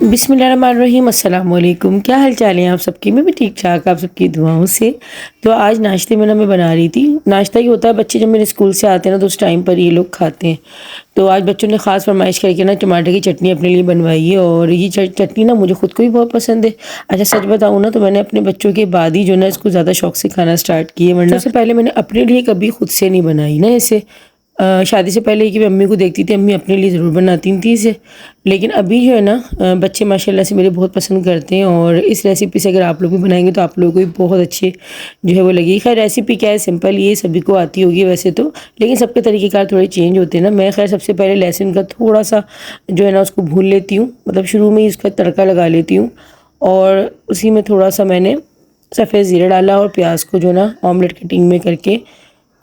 बिस्मिल्लाहिर्रहमानिर्रहीम, अस्सलाम वालेकुम। क्या हाल चाल है आप सबकी? मैं भी ठीक ठाक, आप सबकी दुआओं से। तो आज नाश्ते में ना मैं बना रही थी, नाश्ता ही होता है, बच्चे जब मेरे स्कूल से आते हैं ना तो उस टाइम पर ये लोग खाते हैं। तो आज बच्चों ने ख़ास फरमाइश करके ना टमाटर की चटनी अपने लिए बनवाई है, और ये चटनी ना मुझे खुद को भी बहुत पसंद है। अच्छा सच बताऊँ ना तो मैंने अपने बच्चों के बाद ही जो ना इसको ज़्यादा शौक से खाना स्टार्ट किया, वरना सबसे पहले मैंने अपने लिए कभी खुद से नहीं बनाई ना ऐसे। शादी से पहले कि मैं अम्मी को देखती थी, अम्मी अपने लिए ज़रूर बनाती थी इसे। लेकिन अभी जो है ना बच्चे माशाल्लाह से मेरे बहुत पसंद करते हैं, और इस रेसिपी से अगर आप लोग भी बनाएंगे तो आप लोगों को भी बहुत अच्छे जो है वो लगेगी। खैर रेसिपी क्या है, सिंपल, ये सभी को आती होगी वैसे तो, लेकिन सबके तरीक़ेकार थोड़े चेंज होते हैं ना। मैं खैर सबसे पहले लहसुन का थोड़ा सा जो है ना उसको भून लेती हूँ, मतलब शुरू में ही उसका तड़का लगा लेती हूँ, और उसी में थोड़ा सा मैंने सफ़ेद ज़ीरा डाला और प्याज को जो ना ऑमलेट कटिंग में करके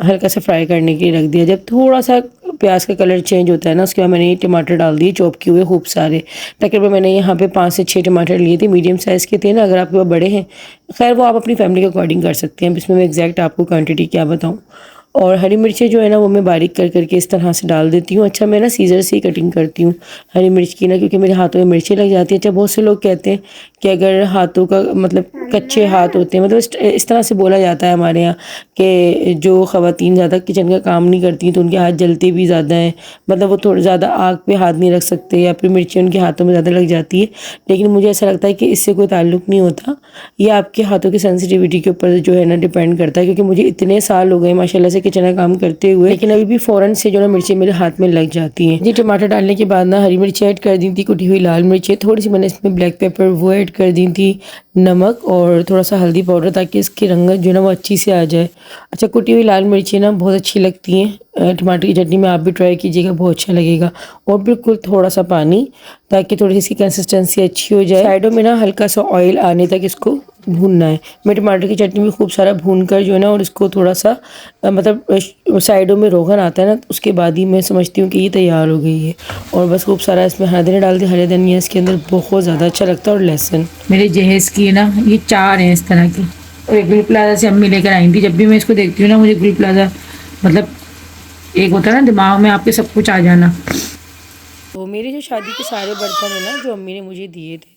हल्का सा फ्राई करने के लिए रख दिया। जब थोड़ा सा प्याज का कलर चेंज होता है ना, उसके बाद मैंने ये टमाटर डाल दिए चॉप किए हुए खूब सारे। तकरीबन मैंने यहाँ पे 5 से 6 टमाटर लिए थे, मीडियम साइज़ के थे ना, अगर आपके पास बड़े हैं खैर वो आप अपनी फैमिली के अकॉर्डिंग कर सकते हैं। इसमें मैं एग्जैक्ट आपको क्वान्टिटी क्या बताऊँ। और हरी मिर्चें जो है ना वो मैं बारीक कर करके इस तरह से डाल देती हूँ। अच्छा मैं ना सीज़र से ही कटिंग करती हूँ हरी मिर्च की ना, क्योंकि मेरे हाथों में मिर्चें लग जाती हैं। अच्छा बहुत से लोग कहते हैं कि अगर हाथों का मतलब कच्चे हाथ होते हैं, मतलब इस तरह से बोला जाता है हमारे यहाँ कि जो ख़वातीन ज़्यादा किचन का काम नहीं करती तो उनके हाथ जलते भी ज़्यादा हैं, मतलब वो थोड़ा ज़्यादा आग पे हाथ नहीं रख सकते, या फिर मिर्ची उनके हाथों में ज़्यादा लग जाती है। लेकिन मुझे ऐसा लगता है कि इससे कोई ताल्लुक़ नहीं होता, ये आपके हाथों की सेंसिटिविटी के ऊपर जो है ना डिपेंड करता है। क्योंकि मुझे इतने साल हो गए माशाल्लाह से किचन का काम करते हुए, लेकिन अभी भी फ़ौरन से जो ना मिर्ची मेरे हाथ में लग जाती हैं। जी टमाटर डालने के बाद ना हरी मिर्ची ऐड कर दी थी, कुटी हुई लाल मिर्ची, थोड़ी सी मैंने इसमें ब्लैक पेपर वो ऐड कर दी थी, नमक और थोड़ा सा हल्दी पाउडर, ताकि इसकी रंगत जो है ना वो अच्छी से आ जाए। अच्छा कुटी हुई लाल मिर्ची ना बहुत अच्छी लगती हैं टमाटर की चटनी में, आप भी ट्राई कीजिएगा, बहुत अच्छा लगेगा। और बिल्कुल थोड़ा सा पानी, ताकि थोड़ी सी इसकी कंसिस्टेंसी अच्छी हो जाए। साइडों में ना हल्का सा ऑयल आने तक इसको भूनना है। मैं टमाटर की चटनी में खूब सारा भून कर जो है ना, और इसको थोड़ा सा मतलब साइडों में रोगन आता है ना, उसके बाद ही मैं समझती हूँ कि ये तैयार हो गई है। और बस खूब सारा इसमें हरा धनिया डाल दिया, हरे धनिया इसके अंदर बहुत ज़्यादा अच्छा लगता है, और लहसुन। मेरे जहेज की है ना, ये 4 हैं इस तरह की, और एक गुल प्लाजा से अम्मी लेकर आई थी। जब भी मैं इसको देखती हूँ ना मुझे गुल प्लाजा मतलब एक होता है ना दिमाग में आपके सब कुछ आ जाना। तो मेरे जो शादी के सारे बर्तन हैं ना जो अम्मी ने मुझे दिए थे,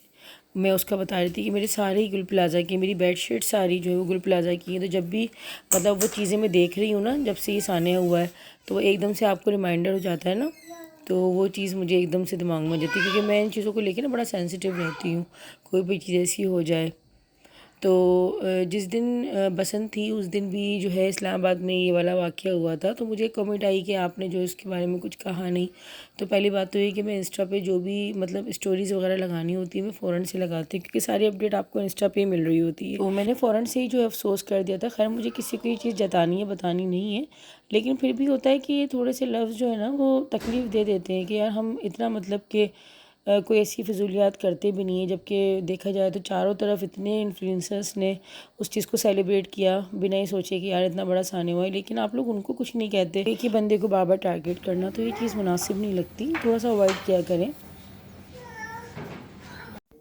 मैं उसका बता रही थी कि मेरे सारे ही गुल प्लाजा की, मेरी बेडशीट सारी जो है वो गुल प्लाजा की है। तो जब भी मतलब वो चीज़ें मैं देख रही हूँ ना, जब से ये सानिया हुआ है, तो वो एकदम से आपको रिमाइंडर हो जाता है ना, तो वो चीज़ मुझे एकदम से दिमाग में आ जाती है, क्योंकि मैं इन चीज़ों को लेकर ना बड़ा सेंसिटिव रहती हूँ, कोई भी चीज़ ऐसी हो जाए। तो जिस दिन बसंत थी उस दिन भी जो है इस्लामाबाद में ये वाला वाक़या हुआ था, तो मुझे कमेंट आई कि आपने जो इसके बारे में कुछ कहा नहीं। तो पहली बात तो ये कि मैं इंस्टा पे जो भी मतलब स्टोरीज़ वगैरह लगानी होती है मैं फ़ौरन से लगाती हूँ, क्योंकि सारी अपडेट आपको इंस्टा पे ही मिल रही होती है। तो मैंने फ़ौरन से ही जो है अफसोस कर दिया था। खैर मुझे किसी को ये चीज़ जतानी है, बतानी नहीं है, लेकिन फिर भी होता है कि ये थोड़े से लफ्ज़ जो है ना वो तकलीफ़ दे देते हैं कि यार हम इतना मतलब कि कोई ऐसी फ़िज़ूलियात करते भी नहीं है, जबकि देखा जाए तो चारों तरफ इतने इन्फ्लुएंसर्स ने उस चीज़ को सेलिब्रेट किया बिना ही सोचे कि यार इतना बड़ा साने हुआ है, लेकिन आप लोग उनको कुछ नहीं कहते। एक ही बंदे को बार बार टारगेट करना तो ये चीज़ मुनासिब नहीं लगती, थोड़ा सा अवॉइड किया करें।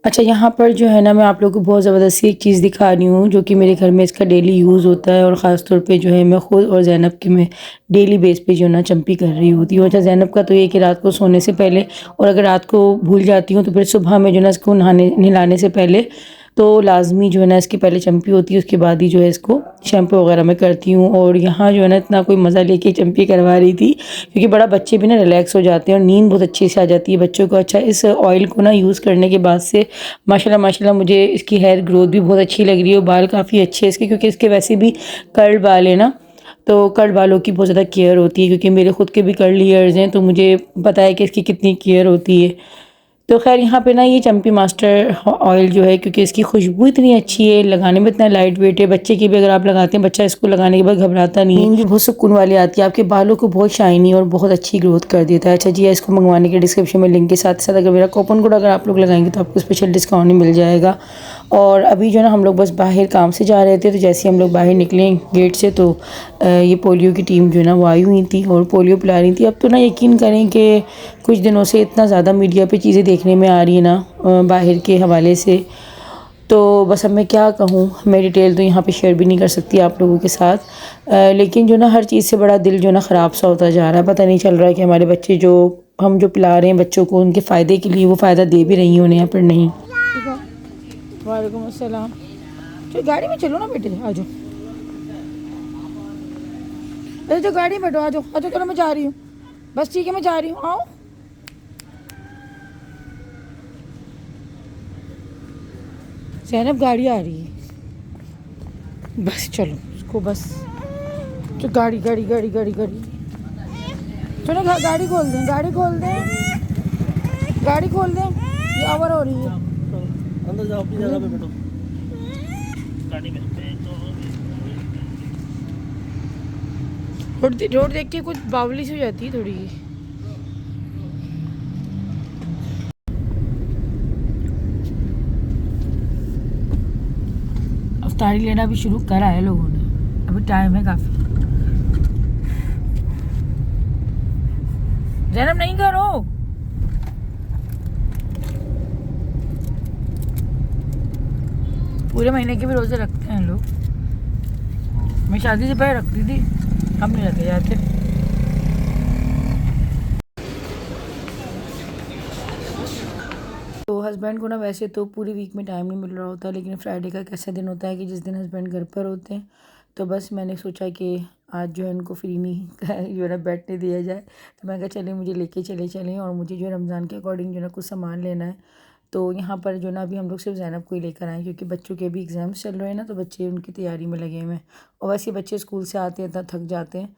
अच्छा यहाँ पर जो है ना मैं आप लोगों को बहुत ज़बरदस्ती एक चीज़ दिखा रही हूँ जो कि मेरे घर में इसका डेली यूज़ होता है, और ख़ास तौर पे जो है मैं ख़ुद और ज़ैनब की मैं डेली बेस पे जो है ना चंपी कर रही होती हूँ। अच्छा ज़ैनब का तो ये कि रात को सोने से पहले, और अगर रात को भूल जाती हूँ तो फिर सुबह में जो है ना इसको नहलाने से पहले तो लाज़मी जो है ना इसकी पहले चंपी होती है, उसके बाद ही जो है इसको शैम्पू वगैरह मैं करती हूँ। और यहाँ जो है ना इतना कोई मज़ा लेके चंपी करवा रही थी, क्योंकि बड़ा बच्चे भी ना रिलैक्स हो जाते हैं और नींद बहुत अच्छे से आ जाती है बच्चों को। अच्छा इस ऑयल को ना यूज़ करने के बाद से माशाल्लाह माशाल्लाह मुझे इसकी हेयर ग्रोथ भी बहुत अच्छी लग रही है, और बाल काफ़ी अच्छे हैं इसके, क्योंकि इसके वैसे भी कर्ल बाल है ना, तो कर्ल बालों की बहुत ज़्यादा केयर होती है, क्योंकि मेरे ख़ुद के भी कर्ली हेयर्स हैं, तो मुझे पता है कि इसकी कितनी केयर होती है। तो खैर यहाँ पे ना ये चंपी मास्टर ऑयल जो है, क्योंकि इसकी खुशबू इतनी अच्छी है, लगाने में इतना लाइट वेट है, बच्चे की भी अगर आप लगाते हैं बच्चा इसको लगाने के बाद घबराता नहीं है, नींद भी बहुत सुकून वाली आती है, आपके बालों को बहुत शाइनी और बहुत अच्छी ग्रोथ कर देता है। अच्छा जी इसको मंगवाने के डिस्क्रिप्शन में लिंक के साथ साथ अगर मेरा कूपन कोड अगर आप लोग लगाएंगे तो आपको स्पेशल डिस्काउंट मिल जाएगा। और अभी जो ना हम लोग बस बाहर काम से जा रहे थे, तो जैसे हम लोग बाहर निकले गेट से तो ये पोलियो की टीम जो है ना वो आई हुई थी और पोलियो पिला रही थी। अब तो ना यकीन करें कि कुछ दिनों से इतना ज़्यादा मीडिया पे चीज़ें देखने में आ रही है ना बाहर के हवाले से, तो बस अब मैं क्या कहूँ, मैं डिटेल तो यहाँ पे शेयर भी नहीं कर सकती आप लोगों के साथ। लेकिन जो ना हर चीज़ से बड़ा दिल जो ना ख़राब सा होता जा रहा है, पता नहीं चल रहा है कि हमारे बच्चे जो हम जो पिला रहे हैं बच्चों को उनके फ़ायदे के लिए वो फ़ायदा दे भी रही हैं उन्हें या फिर नहीं। वालेकुम अस्सलाम। चलो गाड़ी में चलो ना बेटे, आ जाओ। अरे जो गाड़ी में बैठो, आ जाओ आ जाओ। चलो मैं जा रही हूँ, बस ठीक है मैं जा रही हूँ, आओ। ज़ैनब गाड़ी आ रही है, बस चलो उसको बस। तो गाड़ी गाड़ी गाड़ी गाड़ी गाड़ी चलो गाड़ी खोल दें, गाड़ी खोल दें, गाड़ी खोल दें, ये आवर हो रही है। अंदर जाओ, अपनी जगह पे बैठो गाड़ी में। रोड देख के कुछ बावली सी हो जाती है थोड़ी। अफ्तारी लेना भी शुरू करा है लोगों ने, अभी टाइम है काफ़ी। ज़ैनब नहीं करो, पूरे महीने के भी रोज़े रखते हैं लोग। मैं शादी से पहले रखती थी, अब नहीं रखे जाते। तो हस्बैंड को ना वैसे तो पूरी वीक में टाइम नहीं मिल रहा होता, लेकिन फ्राइडे का एक ऐसा दिन होता है कि जिस दिन हस्बैंड घर पर होते हैं, तो बस मैंने सोचा कि आज जो है इनको फ्री नहीं जो है ना बैठने दिया जाए। तो मैं कहा चले मुझे लेके चलें, और मुझे जो है रमज़ान के अकॉर्डिंग जो है ना कुछ सामान लेना है। तो यहाँ पर जो ना अभी हम लोग सिर्फ ज़ैनब को ही लेकर आए, क्योंकि बच्चों के भी एग्ज़ाम्स चल रहे हैं ना, तो बच्चे उनकी तैयारी में लगे हुए हैं। और वैसे बच्चे स्कूल से आते हैं इतना थक जाते हैं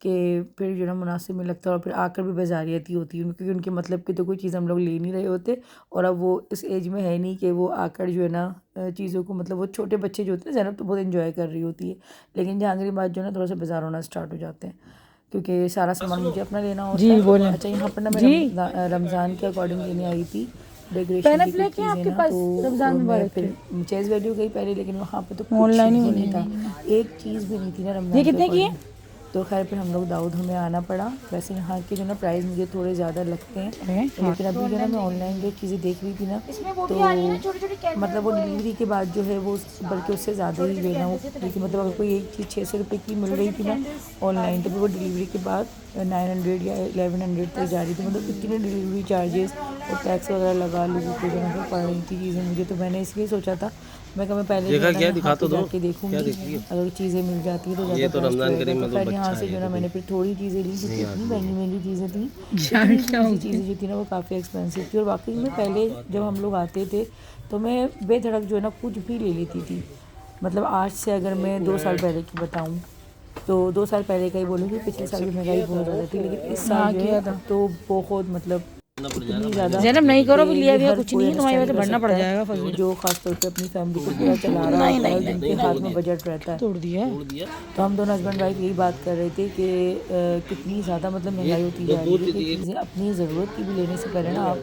कि फिर जो ना मुनासिब नहीं लगता, और फिर आकर भी बाजारियती होती है क्योंकि उनके मतलब की तो कोई चीज़ हम लोग ले नहीं रहे होते। और अब वो इस एज में है नहीं कि वो आकर जो है ना चीज़ों को, मतलब वो छोटे बच्चे जो होते हैं, ज़ैनब तो बहुत एंजॉय कर रही होती है, लेकिन जहांगीर बाद जो है ना थोड़ा सा बाजार होना स्टार्ट हो जाते हैं, क्योंकि सारा सामान मुझे अपना लेना होता है। बोलें। अच्छा, यहाँ पर ना मैं रमज़ान के अकॉर्डिंग लेने आई थी डेकोरेशन की कुछ चीज़ें ना, तो मैं फिर चेज़ वैल्यू गई पहले, लेकिन वहाँ पे तो ऑनलाइन ही नहीं था, एक चीज़ भी नहीं थी ना रमज़ान। ये कितने की है? तो खैर फिर हम लोग दाऊद हमें आना पड़ा। वैसे यहाँ के जो ना प्राइस मुझे थोड़े ज़्यादा लगते हैं, लेकिन अभी जो ना मैं ऑनलाइन जो चीज़ें देख रही थी ना, तो मतलब वो डिलीवरी के बाद जो है वो बल्कि उससे ज़्यादा ही लेना हो, लेकिन मतलब अगर कोई एक चीज़ 600 रुपये की मिल रही थी ना ऑनलाइन, तो फिर वो डिलीवरी के बाद 900 या 1100 तक जा रही थी। मतलब इतने डिलीवरी चार्जेस और टैक्स वगैरह लगा लोगों को जो है पड़ रही थी चीज़ें मुझे। तो मैंने इसलिए सोचा था मैं पहले दिखा तो दो, जाके देखूंगी, अगर चीज़ें मिल जाती है तो ज़्यादा रमजान करीम में फिर यहाँ से जो ना मैंने फिर थोड़ी चीज़ें ली, क्योंकि इतनी महंगी चीज़ें थी, चीज़ें जो थी ना वो काफ़ी एक्सपेंसिव थी। और वाकई में पहले जब हम लोग आते थे तो मैं बेधड़क जो है ना कुछ भी ले लेती थी। मतलब आज से अगर मैं 2 साल पहले की बताऊँ तो 2 साल पहले का ही बोलूँगी, पिछले साल की महंगाई बहुत ज़्यादा थी, लेकिन इस साल जो है तो बहुत मतलब इतनी ज़्यादा। ज़ैनब नहीं करो, भी लिया दिया कुछ नहीं है, तुम्हारी वजह से भरना पड़ जाएगा फजूल, जो खासतौर पे अपनी फैमिली को पूरा चला रहा है, जिनके हाथ में बजट रहता है। तोड़ दिया। तो हम दोनों हस्बैंड वाइफ यही बात कर रहे थे कि कितनी ज़्यादा मतलब महंगाई होती जा रही है कि चीज़ें अपनी ज़रूरत की भी लेने से पहले ना आप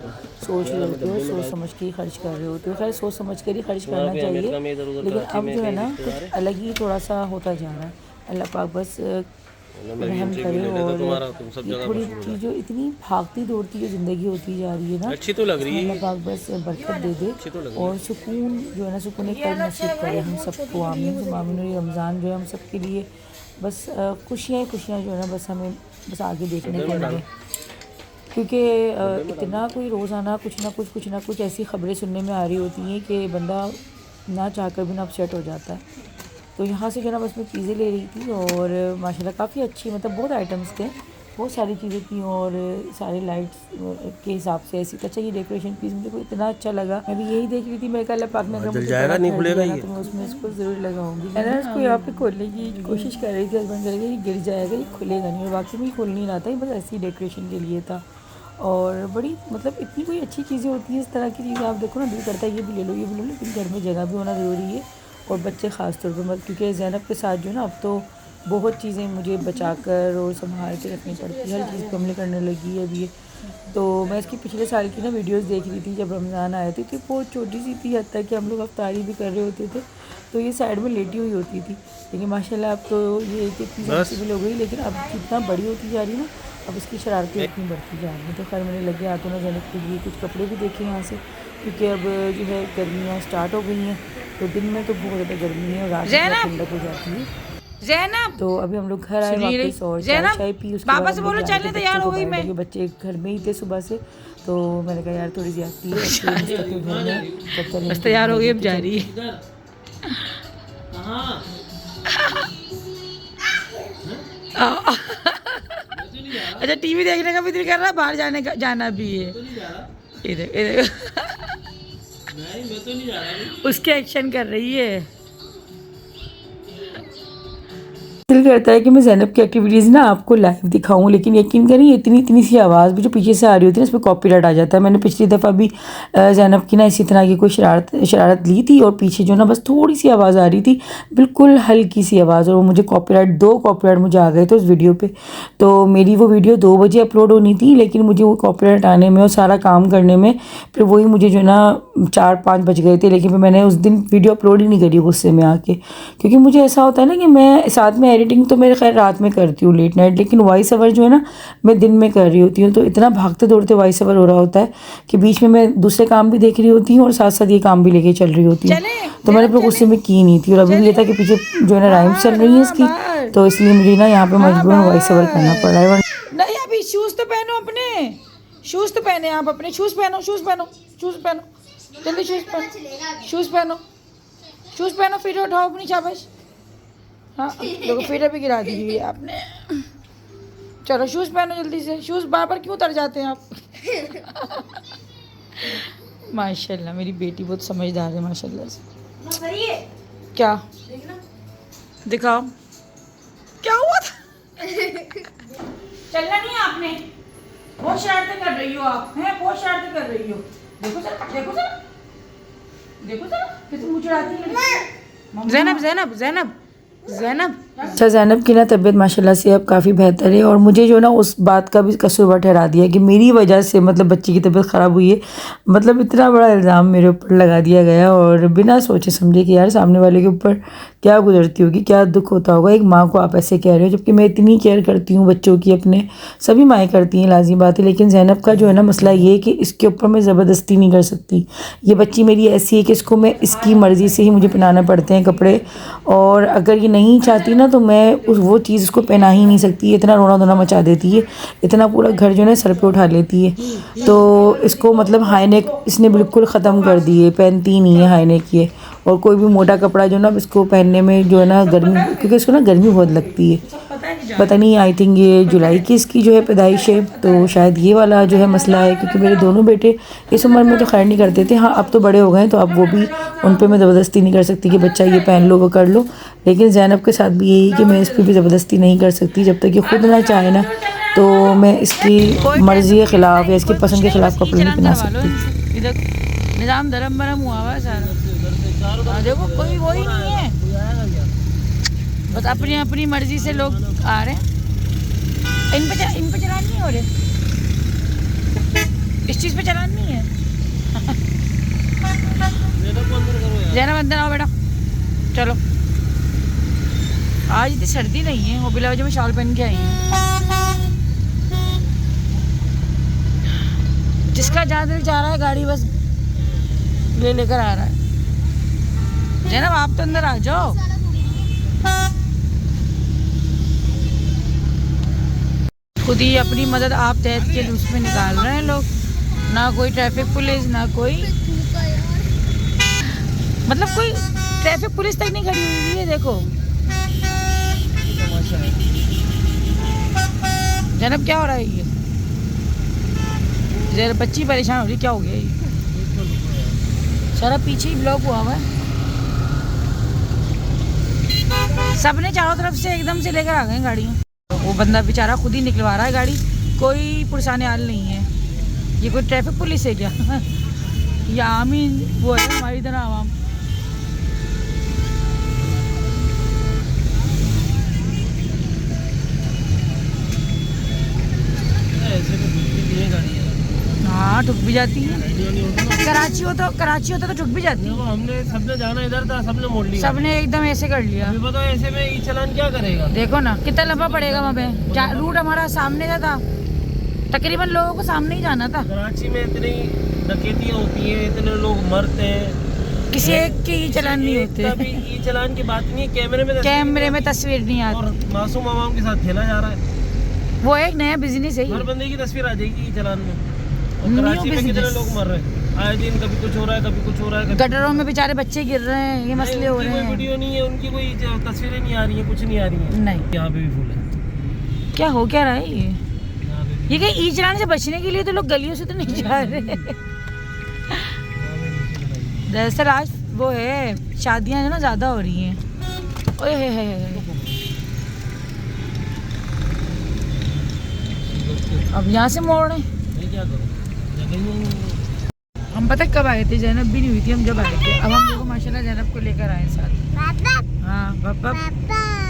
सोच रहे होते हो, सोच समझ के ही खर्च कर रहे होते हो। खैर सोच समझ कर ही खर्च करना चाहिए, लेकिन अब जो है ना कुछ अलग ही थोड़ा सा होता जा रहा है। अल्लाह पाक बस रहम करे, और ये थोड़ी चीज़ जो इतनी भागती दौड़ती जो ज़िंदगी होती जा रही है ना, अच्छी तो लग रही है, अल्लाह पाक बस बरकत दे दे और सुकून जो है ना सुकून एक कल नसीब करे हम सबको। आमीन तो आमीन। और ये रमज़ान जो है हम सबके लिए बस खुशियाँ जो है ना बस हमें बस आगे देखने को मिले, क्योंकि इतना कोई रोज़ाना कुछ ना कुछ ऐसी ख़बरें सुनने में आ रही होती हैं कि बंदा ना चाहकर भी ना अपसेट हो जाता है। तो यहाँ से जो ना बस मैं चीज़ें ले रही थी, और माशाल्लाह काफ़ी अच्छी, मतलब बहुत आइटम्स थे, बहुत सारी चीज़ें थी, और सारे लाइट्स के हिसाब से ऐसी। अच्छा ये डेकोरेशन पीस मुझे को इतना अच्छा लगा, मैं भी यही देख रही थी। मैं कल पाक में अगर मुझे जाएगा नहीं खुलेगा ये, तो मैं उसमें इसको ज़रूर लगाऊंगी। मैंने इसको यहाँ पे खोलने की कोशिश कर रही थी, हस्बैंड करेगा ये गिर जाएगा, ये खुलेगा नहीं, और वाकई में खोल नहीं रहा था, ये बस ऐसी डेकोरेशन के लिए था। और बड़ी मतलब इतनी कोई अच्छी चीज़ें होती हैं, इस तरह की चीज़ें आप देखो ना दिल करता है ये भी ले लो, लेकिन घर में जगह भी होना ज़रूरी है, और बच्चे ख़ास तौर पर मत, क्योंकि ज़ैनब के साथ जो ना अब तो बहुत चीज़ें मुझे बचाकर और संभाल के रखनी पड़ती है, हर चीज़ कमले करने लगी है अभी। तो मैं इसकी पिछले साल की ना वीडियोस देख रही थी जब रमज़ान आए थे, तो बहुत छोटी सी थी, हद तक कि हम लोग अफ्तारी भी कर रहे होते थे तो ये साइड में लेटी हुई होती थी, लेकिन माशाल्लाह अब तो ये इतनी सेंसिबल हो गई। लेकिन अब जितना बड़ी होती जा रही है ना, अब इसकी शरारतें इतनी बढ़ती जा रही हैं। तो खैर मैंने लगे हाथों ना ज़ैनब के लिए कुछ कपड़े भी देखे यहाँ से, क्योंकि अब जो है गर्मियाँ स्टार्ट हो गई हैं, तो दिन में तो बहुत ज़्यादा गर्मी है और रात में ठंडक हो जाती है। जैनब तो अभी हम लोग घर आए सुनिए वापस और जैनब, चाय पी। उसके पापा बाद से हम लोग बोलो जा रहे चलने थे तैयार बच्चों हो को गई बाहर मैं। लेके। बच्चे घर में ही थे सुबह से, तो मैंने कहा यार थोड़ी सी आती है घर में। बस तैयार हो गई, अब जा रही है। इधर कहाँ? अच्छा टीवी देखने का भी दिल कर रहा है, बाहर जाने का जाना भी है। तो नहीं जा रहा। इधर इधर मैं तो नहीं जा रहा अभी। उसके एक्शन कर रही है। दिल करता है कि मैं ज़ैनब की एक्टिविटीज़ ना आपको लाइव दिखाऊं, लेकिन यकीन करिए इतनी इतनी सी आवाज़ भी जो पीछे से आ रही होती है ना, उस पर कॉपीराइट आ जाता है। मैंने पिछली दफ़ा भी ज़ैनब की ना इसी तरह की कोई शरारत ली थी, और पीछे जो ना बस थोड़ी सी आवाज़ आ रही थी, बिल्कुल हल्की सी आवाज़, और वो मुझे दो कॉपीराइट मुझे आ गए थे उस वीडियो पर। तो मेरी वो वीडियो 2 बजे अपलोड होनी थी, लेकिन मुझे वो कॉपीराइट आने में और सारा काम करने में फिर वही मुझे जो ना 4-5 बज गए थे। लेकिन फिर मैंने उस दिन वीडियो अपलोड ही नहीं करी गुस्से में आके, क्योंकि मुझे ऐसा होता है ना कि मैं साथ में एडिटिंग तो मेरे खैर रात में करती हूँ लेट नाइट, लेकिन वॉइस ओवर जो है ना मैं दिन में कर रही होती हूँ। तो इतना भागते दौड़ते वॉइस ओवर हो रहा होता है कि बीच में मैं दूसरे काम भी देख रही होती हूँ और साथ साथ ये काम भी लेके चल रही होती हूँ। तो मैंने अपने गुस्से में की नहीं थी। और अभी भी ये था कि पीछे जो है ना राइम्स चल रही है इसकी, तो इसलिए मुझे ना यहाँ पे मजबूरन वॉइस ओवर करना पड़ रहा है। नहीं अभी शूज तो पहनो अपने, शूज तो पहने आप अपने, शूज पहनो, शूज पहनो, शूज पहनो, जल्दी शूज पहनो, शूज पहनो, शूज पहनो, फिर उठाओ अपनी शाबाश। हाँ देखो फिर भी गिरा दी आपने। चलो शूज पहनो जल्दी से, शूज बार बार क्यों उतर जाते हैं आप? माशाल्लाह मेरी बेटी बहुत समझदार है माशाल्लाह से। क्या दिखाओ क्या हुआ था? चलना नहीं है आपने, बहुत शरारतें कर रही हो आप, हैं बहुत शरारतें कर रही हो। देखो सर, देखो सर, देखो सर कैसे मुँह चढ़ाती है। ज़ैनब ज़ैनब ज़ैनब ज़ैनब। अच्छा, ज़ैनब की ना तबीयत माशाल्लाह से अब काफ़ी बेहतर है, और मुझे जो ना उस बात का भी कसूरवार ठहरा दिया कि मेरी वजह से मतलब बच्ची की तबीयत ख़राब हुई है। मतलब इतना बड़ा इल्ज़ाम मेरे ऊपर लगा दिया गया, और बिना सोचे समझे कि यार सामने वाले के ऊपर क्या गुजरती होगी, क्या दुख होता होगा। एक माँ को आप ऐसे कह रहे हो, जबकि मैं इतनी केयर करती हूँ बच्चों की, अपने सभी माएँ करती हैं लाज़मी बात है। लेकिन ज़ैनब का जो है ना मसला ये है कि इसके ऊपर मैं ज़बरदस्ती नहीं कर सकती। ये बच्ची मेरी ऐसी है कि इसको मैं इसकी मर्ज़ी से ही मुझे पहनाना पड़ते हैं कपड़े, और अगर ये नहीं चाहती ना तो मैं वो चीज़ उसको पहना ही नहीं सकती। इतना रोना धोना मचा देती है, इतना पूरा घर जो है सर पे उठा लेती है। तो इसको मतलब हाई नेक इसने बिल्कुल ख़त्म कर दी है, पहनती ही नहीं है हाई नेक ये। और कोई भी मोटा कपड़ा जो ना इसको पहनने में जो है ना गर्मी, क्योंकि इसको ना गर्मी बहुत लगती है। पता नहीं, आई थिंक ये जुलाई की इसकी जो है पैदाइश है, तो शायद ये वाला जो है मसला है। क्योंकि मेरे दोनों बेटे इस उम्र में तो खैर नहीं करते थे, हाँ अब तो बड़े हो गए हैं, तो अब वो भी उन पर मैं ज़बरदस्ती नहीं कर सकती कि बच्चा ये पहन लो वो कर लो। लेकिन ज़ैनब के साथ भी यही कि मैं इस पर भी ज़बरदस्ती नहीं कर सकती। जब तक ये खुद ना चाहे ना, तो मैं इसकी मर्ज़ी के ख़िलाफ़ या इसकी पसंद के ख़िलाफ़ कपड़े नहीं पहना सकती। इधर निज़ाम धर्म भरम हुआ हुआ है सारा। हाँ, देखो कोई वो ही नहीं है, बस अपनी अपनी मर्जी से लोग आ रहे हैं। इन पे चलान नहीं हो रहे, इस चीज़ पे चलान नहीं है। ज़ैनब अंदर आओ बेटा, चलो। आज इतनी सर्दी नहीं है, वो बिला वजह में शॉल पहन के आई हूँ। जिसका जहाँ दिल चाह रहा है गाड़ी बस लेकर आ रहा है। ज़ैनब आप तो अंदर आ जाओ। खुद ही अपनी मदद आप तहत के उसमें निकाल रहे हैं लोग, ना कोई ट्रैफिक पुलिस, ना कोई मतलब कोई ट्रैफिक पुलिस तक नहीं खड़ी हुई है। देखो ज़ैनब क्या हो रहा है ये, जरा बच्ची परेशान हो रही, क्या हो गया ये? सारा पीछे ही ब्लॉक हुआ है, सबने चारों तरफ से एकदम से लेकर आ गए गाड़ियाँ। वो बंदा बेचारा खुद ही निकलवा रहा है गाड़ी, कोई पुरसाने हाल नहीं है। ये कोई ट्रैफिक पुलिस है क्या? या आम ही वो है हमारी तरह आवाम। हाँ ठुक भी जाती है, कराची होता तो ठुक भी जाती है। हमने सबने जाना इधर था, सबने मोड़ लिया, सबने एकदम ऐसे कर लिया। अभी बताओ ऐसे में ई चालान क्या करेगा? देखो ना कितना लंबा पड़ेगा वहाँ पे, रूट हमारा सामने का था, तकरीबन लोगों को सामने ही जाना था। कराची में इतनी डकैतियाँ होती हैं, इतने लोग मरते हैं, किसी एक के ही चलान नहीं एक का होते, भी ई चालान की बात नहीं है, कैमरे में कैमरे में तस्वीर नहीं और आती। मासूम आवाम के साथ खेला जा रहा है। वो एक नया बिजनेस है हर ये। बंदे की तस्वीर आ जाएगी ई चालान में। और New कराची में कितने business। लोग मर रहे हैं आए दिन, कभी कुछ हो रहा है, कभी कुछ हो रहा है, कभी गटरों में बेचारे बच्चे गिर रहे हैं, ये मसले हो उनकी रहे कोई हैं। वीडियो नहीं है, उनकी कोई तस्वीरें नहीं आ रही हैं, कुछ नहीं आ रही हैं। नहीं, यहाँ पे भी फूल है, क्या हो क्या रहा है ये? यहाँ पे भी, ये कहीं ई चलाने से बचने के लिए तो लोग गलियों से तो नहीं जा रहे। यहाँ पे भी दरअसल आज वो है, शादियां जो ना ज़्यादा हो रही हैं। ओए है। अब यहाँ से मोड़ रहे हैं। मैं क्या करूँ, जगह ही नहीं है। हम पता कब आए थे, जैनब भी नहीं हुई थी हम जब आए थे। अब हम लोग माशाल्लाह जैनब को लेकर आए साथ। हाँ बप बप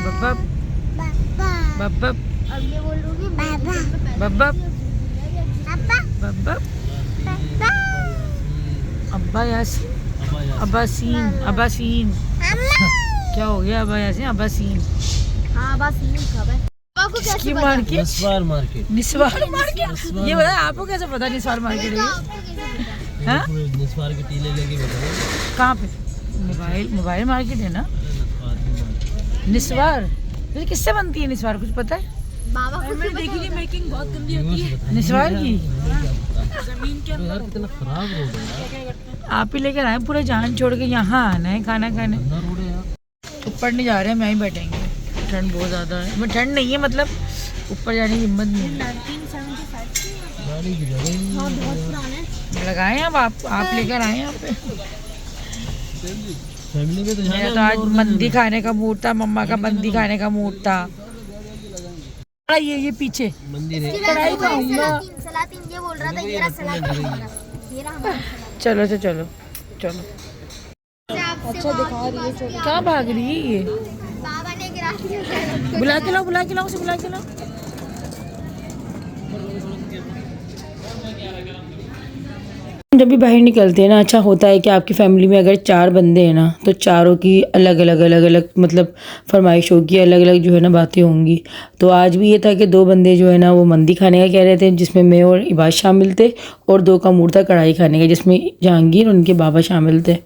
बप बप बप बप अब ये बोलूंगी बाबा बप बप पापा बप बप। पापा अब्बा यासीन, अब्बा यार, अब्बासीन, अब्बासीन। अम्मा क्या हो गया अब्बा यासीन, अब्बासीन? हाँ बस यही खबर है। आपको की कैसे पता? Market, Naswar market, Niswar market. ये बता आपको कैसे पता निस्वार मार्केट है? आपको कैसे पता? हाँ? पूरे नस्वार के टीले लेके बताओ। कहाँ पे? मोबाइल मार्केट है ना, नस्वार की मार्केट। निस्वार। तो किससे बनती है निस्वार, कुछ पता है? बाबा को मैंने देखी थी मेकिंग बहुत गंदी होती है। निस्वार की जमीन के यार कितना खराब रोड है यार, आप ही लेकर आए, पूरा जान छोड़ के यहाँ आना है खाना खाने। गंदा रोड है यार। ऊपर नहीं जा रहे हैं, मैं ही बैठेंगे, ठंड बहुत ज़्यादा है। मैं ठंड नहीं है मतलब ऊपर जाने की हिम्मत नहीं है। 1975 गाड़ी की जगह ही नहीं हाँ बहुत पुराना है। लगाए अब आप लेकर आए यहाँ पे। फैमिली में तो जाना मेरा है, तो आज और मंदी खाने का मूड था, मम्मा का मंदी खाने का मूड था। ये पीछे मंदिर है। कढ़ाई खाऊंगा। सलातीन ये बोल रहा था, ये रहा सलातीन हमारा, ये रहा हमारा सलातीन। चलो तो चलो चलो। अच्छा दिखा रही है, चलो। कहाँ भाग रही है ये? बाबा ने गिरा दिया। बुला के लाओ उसे, बुला के लाओ। जब भी बाहर निकलते हैं ना, अच्छा होता है कि आपकी फैमिली में अगर 4 बंदे हैं ना, तो चारों की अलग अलग मतलब फरमाइश होगी, अलग अलग जो है ना बातें होंगी। तो आज भी ये था कि 2 बंदे जो है ना वो मंदी खाने का कह रहे थे, जिसमें मैं और इबाद शामिल थे, और 2 का मूड था कढ़ाई खाने का, जिसमें जहांगीर और उनके बाबा शामिल थे।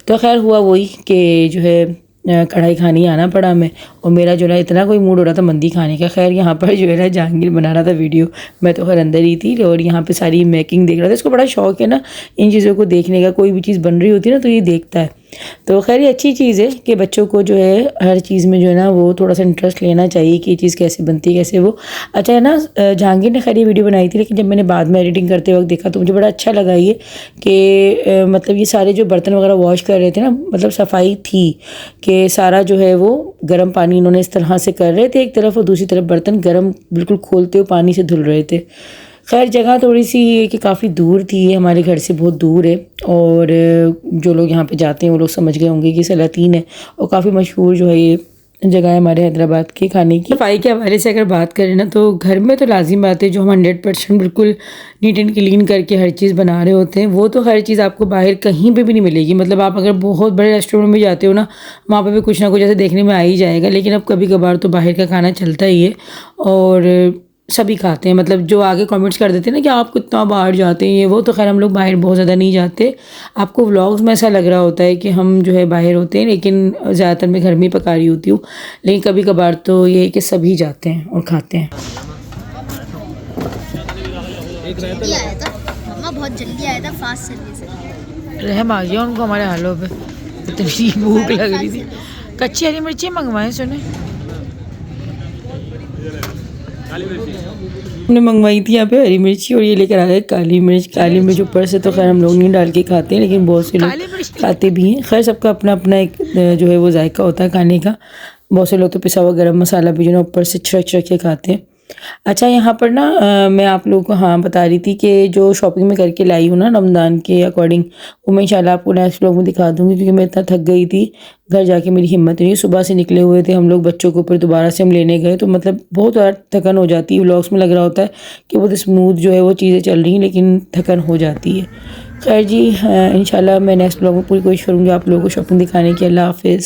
तो खैर हुआ वही कि जो है कढ़ाई खानी आना पड़ा हमें, और मेरा जो है इतना कोई मूड हो रहा था मंदी खाने का। खैर यहाँ पर जो है ना जहांगीर बना रहा था वीडियो, मैं तो खैर अंदर ही थी, और यहाँ पे सारी मेकिंग देख रहा था। इसको बड़ा शौक है ना इन चीज़ों को देखने का, कोई भी चीज़ बन रही होती है ना तो ये देखता है। तो खैर ये अच्छी चीज़ है कि बच्चों को जो है हर चीज़ में जो है ना वो थोड़ा सा इंटरेस्ट लेना चाहिए कि ये चीज़ कैसे बनती है, कैसे वो। अच्छा है ना, जहांगीर ने खैर ये वीडियो बनाई थी, लेकिन जब मैंने बाद में एडिटिंग करते वक्त देखा तो मुझे बड़ा अच्छा लगा ये कि मतलब ये सारे जो बर्तन वगैरह वॉश कर रहे थे ना, मतलब सफाई थी कि सारा जो है वो गर्म पानी इन्होंने इस तरह से कर रहे थे एक तरफ, और दूसरी तरफ बर्तन गर्म बिल्कुल खोलते हुए पानी से धुल रहे थे। खैर जगह थोड़ी सी ये कि काफ़ी दूर थी, हमारे घर से बहुत दूर है, और जो लोग यहाँ पे जाते हैं वो लोग समझ गए होंगे कि सलातीन है, और काफ़ी मशहूर जो है ये जगह है हमारे हैदराबाद के खाने की। सफाई के हवाले से अगर बात करें ना, तो घर में तो लाजिम बात है जो हम 100% बिल्कुल नीट एंड क्लीन करके हर चीज़ बना रहे होते हैं, वो तो हर चीज़ आपको बाहर कहीं पे भी नहीं मिलेगी। मतलब आप अगर बहुत बड़े रेस्टोरेंट में जाते हो ना, वहाँ पे भी कुछ ना कुछ ऐसे देखने में आ ही जाएगा, लेकिन अब कभी कभार तो बाहर का खाना चलता ही है, और सभी खाते हैं। मतलब जो आगे कमेंट्स कर देते हैं ना कि आप कितना बाहर जाते हैं ये वो, तो खैर हम लोग बाहर बहुत ज़्यादा नहीं जाते। आपको व्लॉग्स में ऐसा लग रहा होता है कि हम जो है बाहर होते हैं, लेकिन ज़्यादातर मैं घर में ही पका रही होती हूँ। लेकिन कभी कभार तो ये है कि सभी जाते हैं और खाते हैं। जल्दी आया था मम्मा, बहुत जल्दी आया था, फास्ट सर्विस है। रहम आ गया उनको हमारे हालों पे, इतनी भूख लग रही थी। कच्ची हरी मिर्ची मंगवाएं सुने, हमने मंगवाई थी यहाँ पे हरी मिर्ची, और ये लेकर आ गए काली मिर्च। काली मिर्च ऊपर से तो खैर हम लोग नहीं डाल के खाते हैं, लेकिन बहुत से लोग खाते भी हैं। खैर सबका अपना अपना एक जो है वो जायका होता है खाने का। बहुत से लोग तो पिसा हुआ गरम मसाला भी जो है ऊपर से छिड़क के खाते हैं। अच्छा यहाँ पर ना मैं आप लोगों को हाँ बता रही थी कि जो शॉपिंग में करके लाई हूँ ना रमज़ान के अकॉर्डिंग, वो मैं इंशाल्लाह आपको नेक्स्ट व्लॉग में दिखा दूँगी, क्योंकि मैं इतना थक गई थी, घर जाके मेरी हिम्मत नहीं। सुबह से निकले हुए थे हम लोग, बच्चों को फिर दोबारा से हम लेने गए, तो मतलब बहुत ज़्यादा थकन हो जाती है। व्लॉग्स में लग रहा होता है कि बहुत स्मूथ जो है वो चीज़ें चल रही हैं, लेकिन थकन हो जाती है। खैर जी इंशाल्लाह मैं नेक्स्ट व्लॉग में पूरी कोशिश करूँगी आप लोगों को शॉपिंग दिखाने की। अल्लाह हाफिज़।